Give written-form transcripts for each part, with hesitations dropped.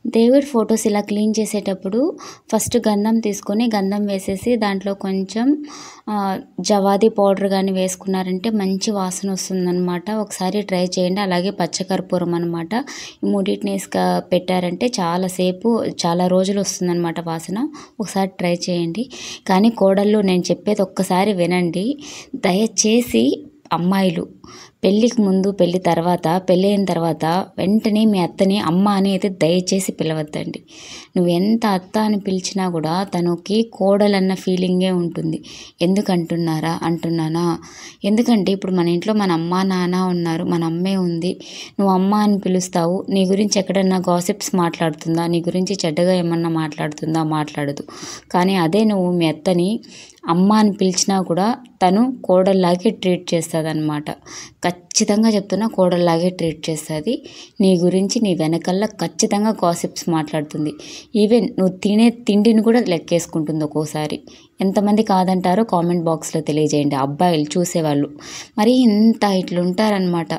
దేవుడి ఫొటోస్ ఇలా క్లీన్ చేసేటప్పుడు ఫస్ట్ గంధం తీసుకొని గంధం వేసేసి దాంట్లో కొంచెం జవాది పౌడర్ కానీ వేసుకున్నారంటే మంచి వాసన వస్తుందన్నమాట. ఒకసారి ట్రై చేయండి. అలాగే పచ్చకర్పూరం అనమాట. ఈ మూడింటిని పెట్టారంటే చాలా రోజులు వస్తుందన్నమాట వాసన. ఒకసారి ట్రై చేయండి. కానీ కోడళ్ళు నేను చెప్పేది ఒక్కసారి వినండి. దయచేసి అమ్మాయిలు పెళ్ళికి ముందు పెళ్ళి తర్వాత పెళ్ళైన తర్వాత వెంటనే మీ అత్తని అమ్మ అని అయితే దయచేసి పిలవద్దండి. నువ్వు ఎంత అత్త అని పిలిచినా కూడా తనకి కోడలన్న ఫీలింగే ఉంటుంది. అంటున్నానా ఎందుకంటే ఇప్పుడు మన ఇంట్లో మన అమ్మ నాన్న ఉన్నారు, మన అమ్మే ఉంది. నువ్వు అమ్మ అని పిలుస్తావు. నీ గురించి ఎక్కడన్నా గాసిప్స్ మాట్లాడుతుందా, నీ గురించి చెడ్డగా ఏమన్నా మాట్లాడుతుందా? మాట్లాడదు. కానీ అదే నువ్వు మీ అత్తని అమ్మ అని పిలిచినా కూడా తను కోడల్లాగే ట్రీట్ చేస్తుంది అనమాట. ఖచ్చితంగా చెప్తున్నా, కోడల్లాగే ట్రీట్ చేస్తుంది. నీ గురించి నీ వెనకల్లా ఖచ్చితంగా గాసిప్స్ మాట్లాడుతుంది. ఈవెన్ నువ్వు తినే తిండిని కూడా లెక్కేసుకుంటుంది ఒక్కోసారి. ఎంతమంది కాదంటారో కామెంట్ బాక్స్లో తెలియజేయండి. అబ్బాయిలు చూసేవాళ్ళు మరి ఇట్లుంటారనమాట.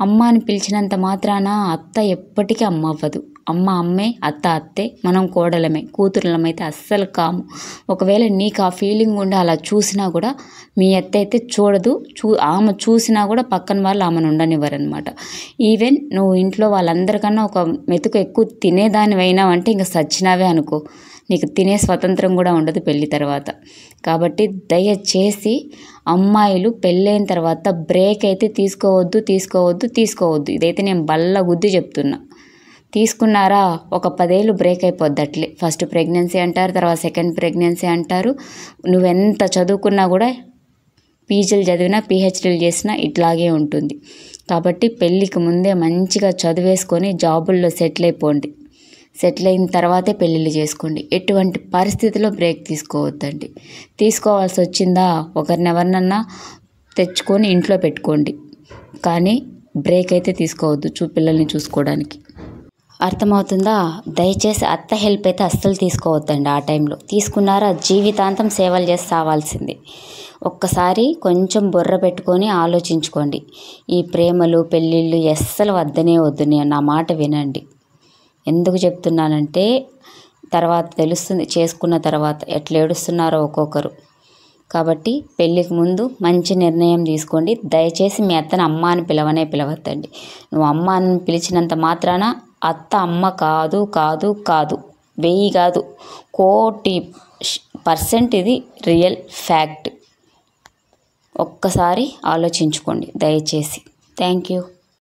అమ్మ అని పిలిచినంత మాత్రాన అత్త ఎప్పటికీ అమ్మ అవ్వదు. అమ్మ అమ్మే, అత్త అత్తే, మనం కోడలమే. కూతురులమైతే అస్సలు కాము. ఒకవేళ నీకు ఆ ఫీలింగ్ ఉండి అలా చూసినా కూడా మీ అత్త అయితే చూడదు. ఆమె చూసినా కూడా పక్కన వాళ్ళు ఆమెను ఉండనివ్వరనమాట. ఈవెన్ నువ్వు ఇంట్లో వాళ్ళందరికన్నా ఒక మెతుకు ఎక్కువ తినేదానివైనావు అంటే ఇంకా సచ్చినావే అనుకో. నీకు తినే స్వతంత్రం కూడా ఉండదు పెళ్ళి తర్వాత. కాబట్టి దయచేసి అమ్మాయిలు పెళ్ళైన తర్వాత బ్రేక్ అయితే తీసుకోవద్దు. ఇదైతే నేను బల్ల గుద్ది చెప్తున్నా. తీసుకున్నారా ఒక 10 ఏళ్ళు బ్రేక్ అయిపోద్ది అట్లే. ఫస్ట్ ప్రెగ్నెన్సీ అంటారు, తర్వాత సెకండ్ ప్రెగ్నెన్సీ అంటారు. నువ్వెంత చదువుకున్నా కూడా పీజీలు చదివినా పిహెచ్డీలు చేసినా ఇట్లాగే ఉంటుంది. కాబట్టి పెళ్ళికి ముందే మంచిగా చదివేసుకొని జాబుల్లో సెటిల్ అయిపోండి. సెటిల్ అయిన తర్వాతే పెళ్ళిళ్ళు చేసుకోండి. ఎటువంటి పరిస్థితిలో బ్రేక్ తీసుకోవద్దండి. తీసుకోవాల్సి వచ్చిందా ఒకరినెవరినన్నా తెచ్చుకొని ఇంట్లో పెట్టుకోండి. కానీ బ్రేక్ అయితే తీసుకోవద్దు పిల్లల్ని చూసుకోవడానికి. అర్థమవుతుందా? దయచేసి అత్త హెల్ప్ అయితే అస్సలు తీసుకోవద్దండి. ఆ టైంలో తీసుకున్నారా జీవితాంతం సేవలు చేసి సావాల్సింది. ఒక్కసారి కొంచెం బుర్ర పెట్టుకొని ఆలోచించుకోండి. ఈ ప్రేమలు పెళ్ళిళ్ళు అస్సలు వద్దు. నా మాట వినండి. ఎందుకు చెప్తున్నానంటే తర్వాత తెలుస్తుంది, చేసుకున్న తర్వాత ఎట్లా ఏడుస్తున్నారో ఒక్కొక్కరు. కాబట్టి పెళ్ళికి ముందు మంచి నిర్ణయం తీసుకోండి. దయచేసి మీ అత్తను అమ్మ అని పిలవద్దండి. నువ్వు అమ్మ అని పిలిచినంత మాత్రాన అత్త అమ్మ కాదు. 1000 కాదు, 1,000,000% ఇది రియల్ ఫ్యాక్ట్. ఒక్కసారి ఆలోచించుకోండి దయచేసి. Thank you.